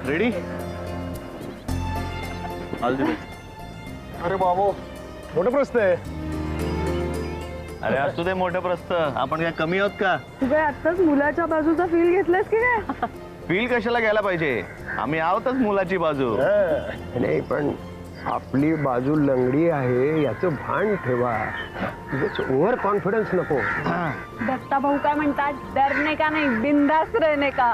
Ready? अरे बाबो, मोठं प्रश्न आहे. अरे असू दे मोठं प्रस्त, आपण काय कमी आहोत का? तू काय आत्ताच मुलाच्या बाजूचा फील घेतलास की काय? फील कशाला घ्यायला पाहिजे, आम्ही आहोतच मुलाची बाजू. नाही पण आपली बाजू लंगडी आहे याचं भान ठेवा. ओव्हर कॉन्फिडन्स नको. दत्ता भाऊ काय म्हणतात, डरने का नाही बिंदास रहने का.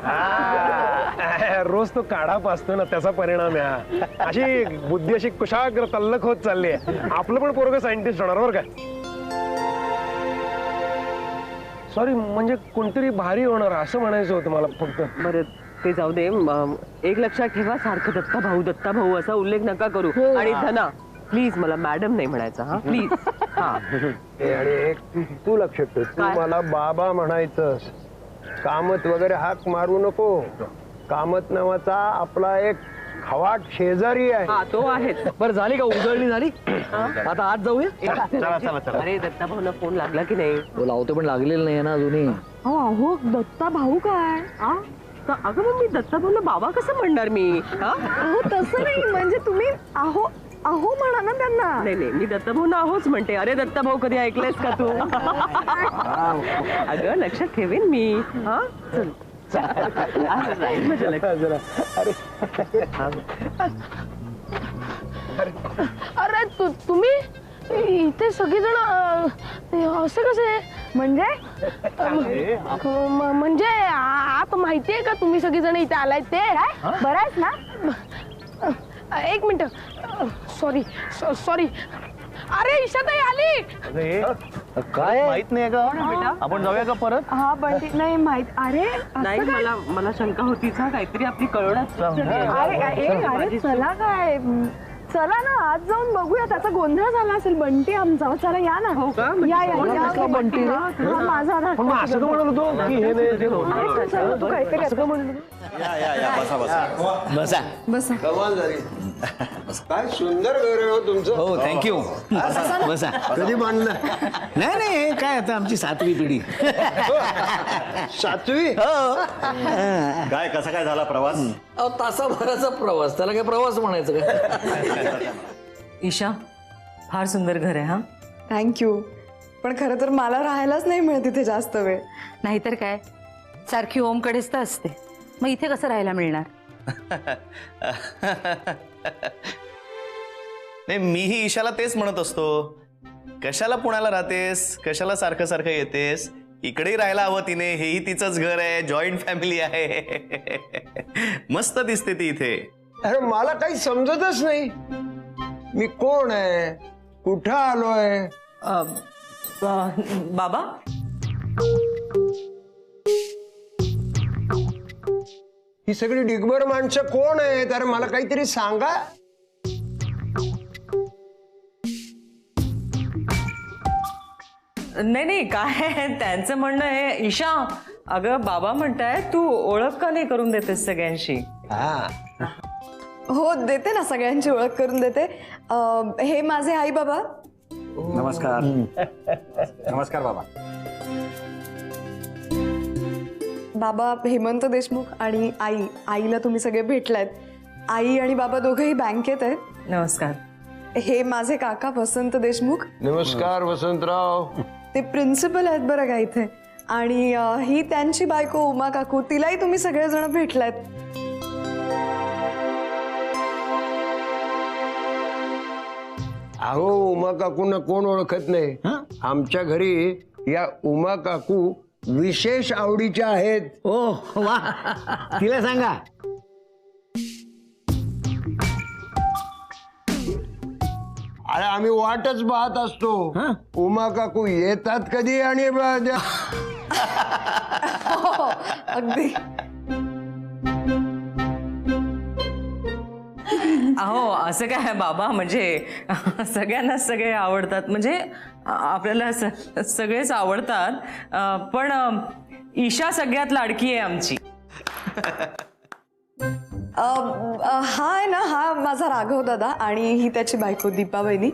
रोज तो काढा पाचतो ना, त्याचा परिणाम आहे. अशी बुद्धी अशी कुशाग्र तल्लख होत चालली आहे. आपलं पण पोरगं सायंटिस्ट होणार बरं काय. सॉरी, म्हणजे कोणतरी भारी होणार असं म्हणायचं होतं मला फक्त. बरं ते जाऊ दे. एक लक्षात ठेवा, सारखं दत्ता भाऊ असा उल्लेख नका करू. आणि धना प्लीज मला मॅडम नाही म्हणायचं हा, प्लीज. हा आणि एक तू लक्ष ठेव, तू मला बाबा म्हणायचंस. कामत वगैरे हाक मारू नको. कामत नावाचा आपला एक खवाट शेजारी आहे. हा तो आहेच. बरं झाली का उजळणी झाली? आता आज जाऊया. चला चला चला. अरे दत्ता भाऊला फोन लागला की नाही? तो लावतो पण लागलेलं नाही ना अजूनही. अहो दत्ता भाऊ काय. अगं मग मी दत्ता भाऊला बाबा कसं म्हणणार मी? अहो तसं नाही, म्हणजे तुम्ही अहो अहो म्हणा ना त्यांना. नाही नाही, मी दत्ता भाऊना अहोच म्हणते. अरे दत्ता भाऊ कधी ऐकलंयस का तू? अगं लक्षात ठेवेन मी. हा चल. अरे तुम्ही इथे सगळेजण असे कसे? म्हणजे म्हणजे आता माहितीये का तुम्ही सगळेजण इथे आलाय ते? बरं आहेस ना? एक मिनिट. सॉरी. अरे ईशाताई आली. काय माहित नाही का आपण जाऊया का परत? हा पण नाही माहित. अरे नाही, मला शंका होतीच हा, काहीतरी आपली कळवण्यात. अरे चला काय, चला ना आज जाऊन बघूया. त्याचा गोंधळ झाला असेल. बंटी आमचा. चला या ना. हो का? या बंटी माझा ना. पण मग असं का म्हणत होतो की हे नाही ते होतं? चला, तू काहीतरी असं का म्हणत होतो? बसा. बसा. कमाल झाली. काय सुंदर घर आहे हो तुमचं. हो थँक्यू. बसा. कधी बांधलं? नाही नाही, काय आता आमची 7वी पिढी. 7वी? काय कसा काय झाला प्रवास? तासाभराचा प्रवास, त्याला काय प्रवास म्हणायचं काय? ईशा फार सुंदर घर आहे हा. थँक्यू. पण खरं तर मला राहायलाच नाही मिळत इथे जास्त वेळ. नाहीतर काय, सारखी ओमकडेच तर असते, मग इथे कसं राहायला मिळणार? नाही, मीही ईशाला तेच म्हणत असतो, कशाला पुण्याला राहतेस, कशाला सारखं सारखं येतेस, इकडेही राहायला हवं तिने. हेही तिचंच घर आहे, जॉईंट फॅमिली आहे. मस्त दिसते ती इथे. अरे मला काही समजतच नाही. मी कोण आहे, कुठं आलोय? बाबा ही सगळी डिगबर माणसं कोण आहेत? अरे मला काहीतरी सांगा. नाही काय त्यांचं म्हणणं आहे. ईशा अगं बाबा म्हणताय तू ओळख का नाही करून देतेस सगळ्यांशी? हो देते ना, सगळ्यांची ओळख करून देते. हे माझे आई बाबा. नमस्कार. नमस्कार बाबा. बाबा हेमंत देशमुख आणि आईला तुम्ही सगळे भेटलायत. आई आणि बाबा दोघेही बँकेत आहेत. नमस्कार. हे माझे काका वसंत देशमुख. नमस्कार वसंतराव. ते प्रिन्सिपल आहेत बरं का इथे. आणि ही त्यांची बायको उमा काकू, तिलाही तुम्ही सगळेजण भेटलायत. अहो उमा काकूंना कोण ओळखत नाही? आमच्या घरी या उमा काकू विशेष आवडीच्या आहेत. ओ वा, तिला सांगा. अरे आम्ही वाटच पाहत असतो. उमा काकू येतात कधी आणि अगदी. अहो असं काय बाबा, म्हणजे सगळ्यांना सगळे आवडतात, म्हणजे आपल्याला सगळेच आवडतात, पण ईशा सगळ्यात लाडकी आहे आमची. हा आहे ना, हा माझा राघव दादा आणि ही त्याची बायको दीपा बहिणी.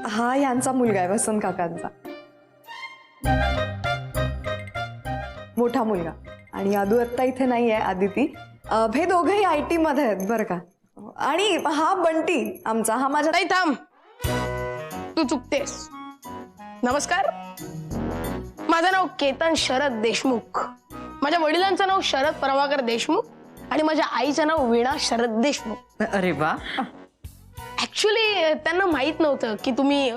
हा यांचा मुलगा आहे वसंत काकांचा, मोठा मुलगा. आणि आदू आत्ता इथे नाही आहे, आदिती. हे दोघंही IT मध्ये आहेत बरं का. आणि हा बंटी आमचा, हा माझ्या ताई थांब, तू चुकतेस. नमस्कार, माझं नाव केतन शरद देशमुख. माझ्या वडिलांचं नाव शरद प्रभाकर देशमुख आणि माझ्या आईचं नाव वीणा शरद देशमुख. अरे वा. ऍक्च्युली त्यांना माहित नव्हतं की तुम्ही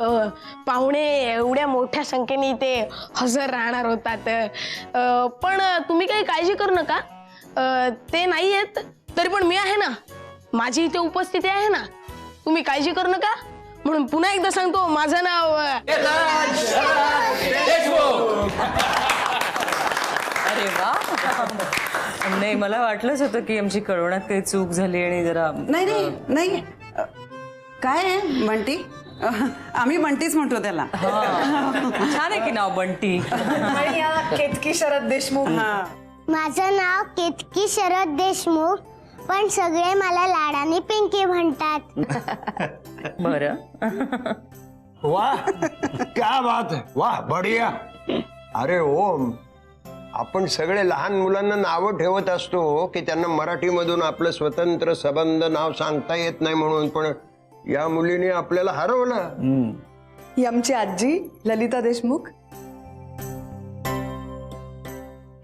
पाहुणे एवढ्या मोठ्या संख्येने इथे हजर राहणार होतात. पण तुम्ही काही काळजी करू नका, ते नाही आहेत तरी पण मी आहे ना, माझी इथे उपस्थिती आहे ना, तुम्ही काळजी करू नका. म्हणून पुन्हा एकदा सांगतो, माझं नाव अरे वा. नाही, मला वाटलंच होतं की आमची कळवण्यात काही चूक झाली आणि जरा नाही नाही नाही काय आहे बंटी? आम्ही बंटीच म्हणतो त्याला. छान आहे की नाव बंटी. आणि या केतकी शरद देशमुख. माझं नाव केतकी शरद देशमुख, पण सगळे मला लाडाने पिंकी म्हणतात. बरं. वाह क्या बात है, वाह बढिया. अरे ओम, आपण सगळे लहान मुलांना नावं ठेवत असतो की त्यांना मराठीमधून आपलं स्वतंत्र सबंध नाव सांगता येत नाही म्हणून, पण या मुलीने आपल्याला हरवलं. ही आमची आजी ललिता देशमुख.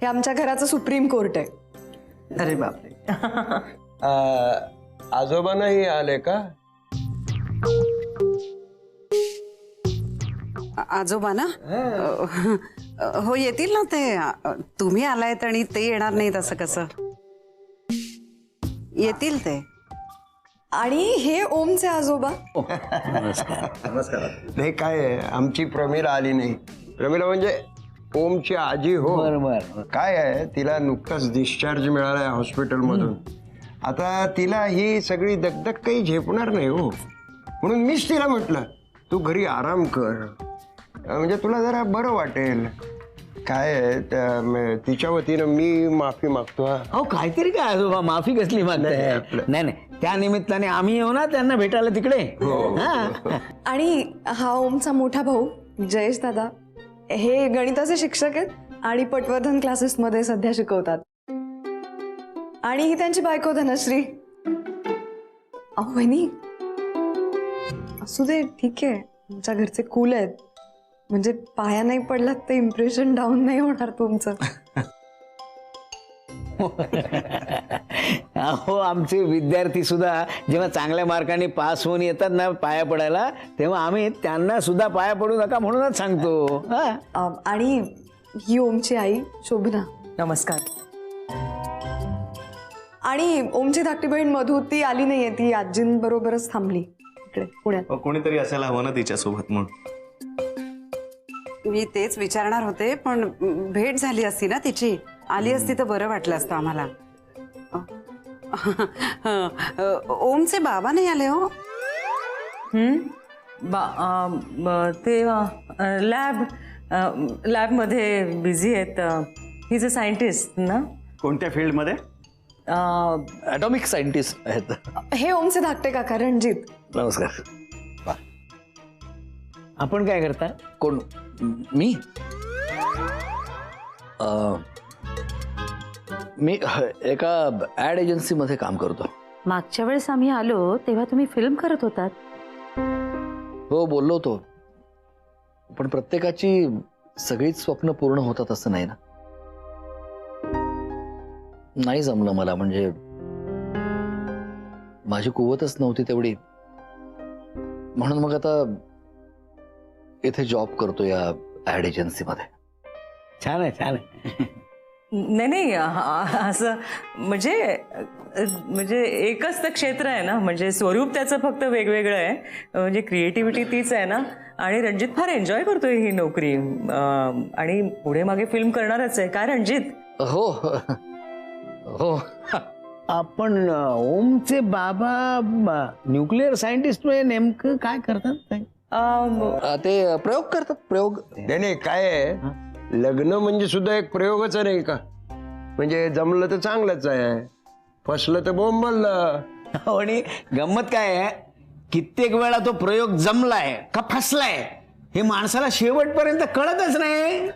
हे आमच्या घराचं सुप्रीम कोर्ट आहे. अरे बापरे. आजोबा नाही आले का? आजोबा ना? हो येतील ना ते. तुम्ही आलायत आणि ते येणार नाहीत असं कसं? येतील ते. आणि हे ओमचे आजोबा. नाही काय आहे, आमची प्रमिला आली नाही. प्रमिला म्हणजे ओमची आजी. हो काय आहे, तिला नुकताच डिस्चार्ज मिळालाय हॉस्पिटलमधून. आता तिला ही सगळी दगदग काही झेपणार नाही हो, म्हणून मीच तिला म्हटलं तू घरी आराम कर, म्हणजे तुला जरा बरं वाटेल. काय आहे, तिच्या वतीनं मी माफी मागतो. अहो काहीतरी काय आजोबा, माफी कसली मागताय? नाही नाही, त्या निमित्ताने आम्ही येऊ ना त्यांना भेटायला तिकडे. आणि हा ओमचा मोठा भाऊ जयेश दादा, हे गणिताचे शिक्षक आहेत आणि पटवर्धन क्लासेस मध्ये सध्या शिकवतात. आणि ही त्यांची बायको धनश्री. अहो वहिनी, असू दे, ठीक आहे, आमच्या घरचे कूल आहेत, म्हणजे पाया नाही पडलात ते इम्प्रेशन डाऊन नाही होणार तुमचं. अहो आमचे विद्यार्थी सुद्धा जेव्हा चांगल्या मार्काने पास होऊन येतात ना पाया पडायला, तेव्हा आम्ही त्यांना सुद्धा पाया पडू नका म्हणूनच सांगतो. आणि ही ओमची आई शोभना. नमस्कार. आणि ओमची धाकटी बहीण मधू, ती आली नाहीये, ती आजींबरोबरच थांबली इकडे पुण्यात. कोणीतरी असायला हवं ना तिच्यासोबत म्हणून. मी तेच विचारणार होते, पण भेट झाली असती ना तिची, आली असती तर बरं वाटलं असतं आम्हाला. ओमचे बाबा नाही आले हो? ते लॅबमध्ये बिझी आहेत. ही जे सायंटिस्ट ना. कोणत्या फील्डमध्ये? ॲटॉमिक सायंटिस्ट आहेत. हे ओमचे धाकटे काका रणजित. नमस्कार. आपण काय करता? कोण? मी मी एका ॲड एजन्सीमध्ये काम करतो. मागच्या वेळेस आम्ही आलो तेव्हा तुम्ही फिल्म करत होतात. हो बोललो होतो, पण प्रत्येकाची सगळीच स्वप्न पूर्ण होतात असं नाही ना. नाही जमलं मला, म्हणजे माझी कुवतच नव्हती तेवढी, म्हणून मग आता इथे जॉब करतो या ॲड एजन्सीमध्ये. छान आहे, छान आहे. नाही असं म्हणजे एकच तर क्षेत्र आहे ना, म्हणजे स्वरूप त्याचं फक्त वेगवेगळं आहे, म्हणजे क्रिएटिव्हिटी तीच आहे ना. आणि रणजित फार एन्जॉय करतोय ही नोकरी, आणि पुढे मागे फिल्म करणारच आहे. काय रणजित? हो हो. आपण ओमचे बाबा न्यूक्लिअर सायंटिस्ट नेमकं काय करतात? ते प्रयोग करतात. प्रयोग नाही काय आहे, लग्न म्हणजे सुद्धा एक प्रयोगच नाही का? म्हणजे जमलं तर चांगलंच आहे, फसलं तर बोंबललं. आणि गंमत काय आहे, कित्येक वेळा तो प्रयोग जमलाय का फसलाय हे माणसाला शेवटपर्यंत कळतच नाही.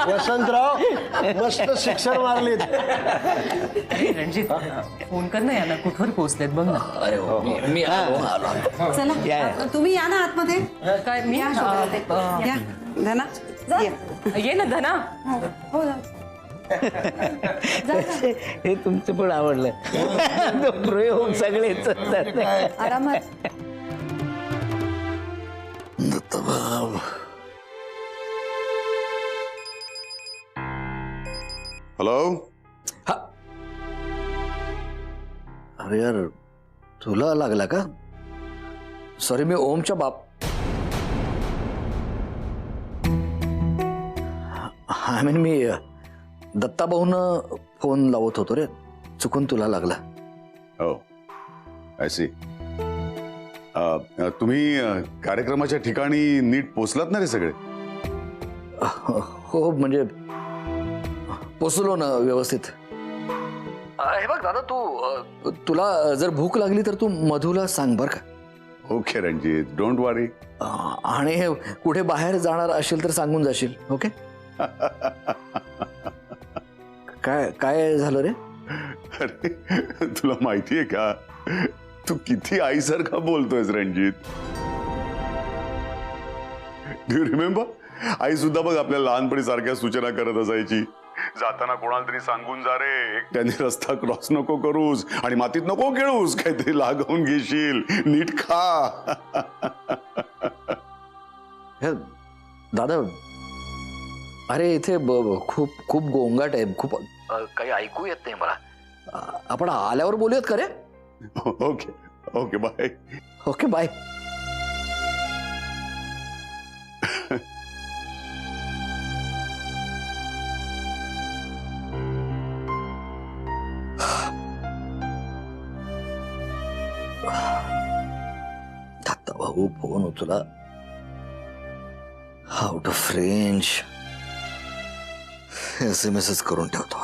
वसंतराव मस्त शिक्षण मारलीत. रणजित फोन कर ना यांना, कुठवर पोहोचलेत बघ ना. अरे हो, मी आलो. चला तुम्ही या ना आतमध्ये. काय मी या शोभा. या धना या. ये ना धना. हो जा. हे तुमचं पण आवडलं. तो प्रयोग सगळेच आरामात. दत्तभाऊ. हॅलो. अरे यार, तुला लागला का? सॉरी, मी ओमच्या बाप. आय मीन मी दत्ताभाऊनं फोन लावत होतो रे, चुकून तुला लागला. हो, आय सी. तुम्ही कार्यक्रमाच्या ठिकाणी नीट पोचलात ना रे सगळे? हो, म्हणजे पोचलो ना व्यवस्थित. हे बघ दादा, तुला जर भूक लागली तर तू मधूला सांग बर का. ओके रणजित, डोंट वरी. आणि कुठे बाहेर जाणार असेल तर सांगून जाशील. ओके. काय काय झालं रे? अरे तुला माहितीये का, तू किती आईसारखा बोलतोयस रणजित. Do you remember? आई सुद्धा बघ आपल्या लहानपणी सारख्या सूचना करत असायची. जाताना कोणाला तरी सांगून जा रे, एकट्याने रस्ता क्रॉस नको करूस आणि मातीत नको खेळूस, काहीतरी लागवून घेशील, नीट खा. दादा, अरे इथे खूप खूप गोंगाट आहे, खूप काही ऐकू येत नाही मला. आपण आल्यावर बोलूयात का रे? Okay okay, bye. Okay bye. दत्ताभाऊ फोन उचला. Out of range. SMS करून ठेवतो.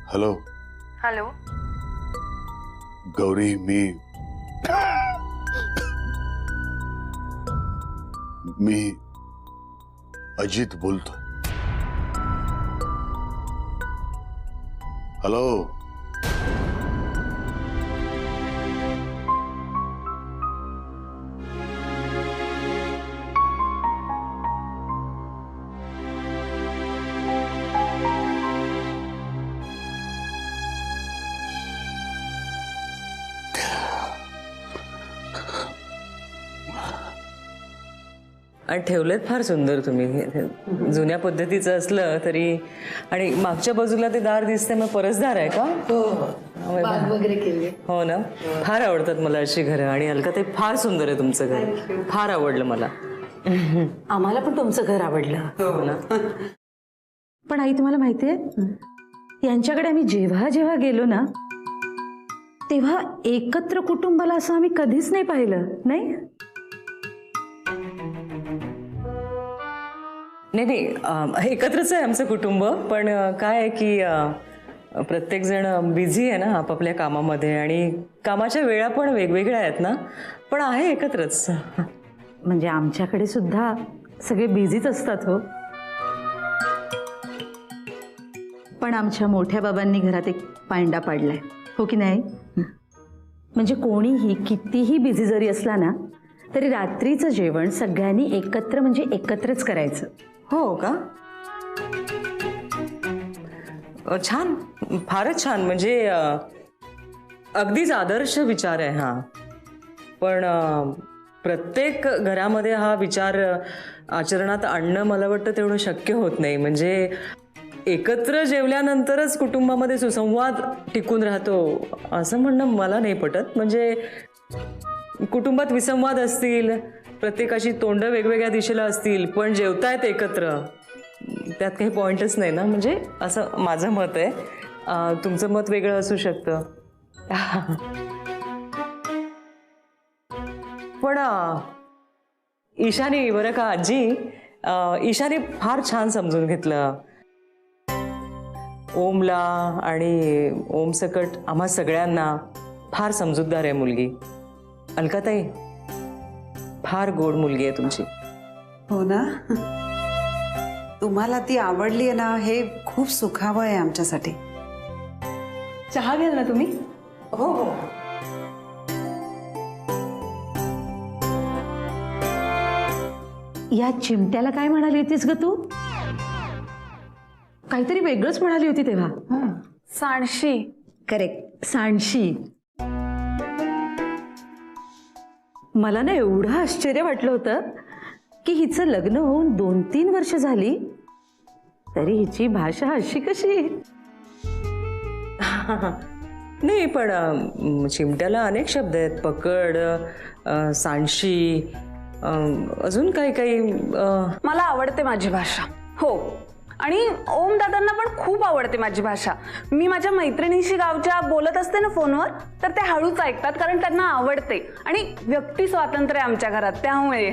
Hello hello. गौरी, मी अजित बोलतोय. हॅलो. आणि ठेवलेत फार सुंदर तुम्ही. जुन्या पद्धतीचं असलं तरी. आणि मागच्या बाजूला ते दार दिसतंय, मग परसदार आहे का? वगैरे केले. हो ना. फार आवडतात मला अशी घरं. आणि अलका, ते फार सुंदर आहे तुमचं घर. फार आवडलं मला. आम्हाला पण तुमचं घर आवडलं. हो ना. पण आई, तुम्हाला माहितीये, यांच्याकडे आम्ही जेव्हा जेव्हा गेलो ना, तेव्हा एकत्र कुटुंबाला असं आम्ही कधीच नाही पाहिलं. नाही नाही, एकत्रच आहे आमचं कुटुंब. पण काय आहे की प्रत्येक जण बिझी आहे ना आपापल्या कामामध्ये, आणि कामाच्या वेळा पण वेगवेगळ्या आहेत ना, पण आहे एकत्रच. म्हणजे आमच्याकडे सुद्धा सगळे बिझीच असतात हो. पण आमच्या मोठ्या बाबांनी घरात एक पायंडा पाडलाय, हो की नाही? म्हणजे कोणीही कितीही बिझी जरी असला ना, तरी रात्रीचं जेवण सगळ्यांनी एकत्र, म्हणजे एकत्रच करायचं. हो का? छान, फारच छान. म्हणजे अगदीच आदर्श विचार आहे हा. पण प्रत्येक घरामध्ये हा विचार आचरणात आणणं मला वाटतं तेवढं शक्य होत नाही. म्हणजे एकत्र जेवल्यानंतरच कुटुंबामध्ये सुसंवाद टिकून राहतो असं म्हणणं मला नाही पटत. म्हणजे कुटुंबात विसंवाद असतील, प्रत्येकाची तोंडं वेगवेगळ्या दिशेला असतील, पण जेवतायत एकत्र, त्यात काही पॉइंटच नाही ना. म्हणजे असं माझं मत आहे. तुमचं मत वेगळं असू शकतं. पण ईशानी, बरं का आजी, ईशानी फार छान समजून घेतलं ओमला. आणि ओम सकट आम्हा सगळ्यांना. फार समजूतदार आहे मुलगी. अलकाताई, फार गोड मुलगी आहे तुमची. हो ना. तुम्हाला ती आवडली आहे ना, हे खूप सुखावं आहे आमच्यासाठी. चहा घ्याल ना तुम्ही? हो हो. या चिमट्याला काय म्हणाली होतीस ग तू? काहीतरी वेगळंच म्हणाली होती तेव्हा. सांडशी. करेक्ट, सांडशी. मला ना एवढं आश्चर्य वाटलं होतं की हिचं लग्न होऊन 2-3 वर्ष झाली, तरी हिची भाषा अशी कशी? नाही, पण चिमट्याला अनेक शब्द आहेत. पकड, सांडशी, अजून काही काही. मला आवडते माझी भाषा. हो, आणि ओम दादांना पण खूप आवडते माझी भाषा. मी माझ्या मैत्रिणीशी गावच्या बोलत असते ना फोनवर, तर ते हळूच ऐकतात, कारण त्यांना आवडते. आणि व्यक्ती स्वातंत्र्य आमच्या घरात, त्यामुळे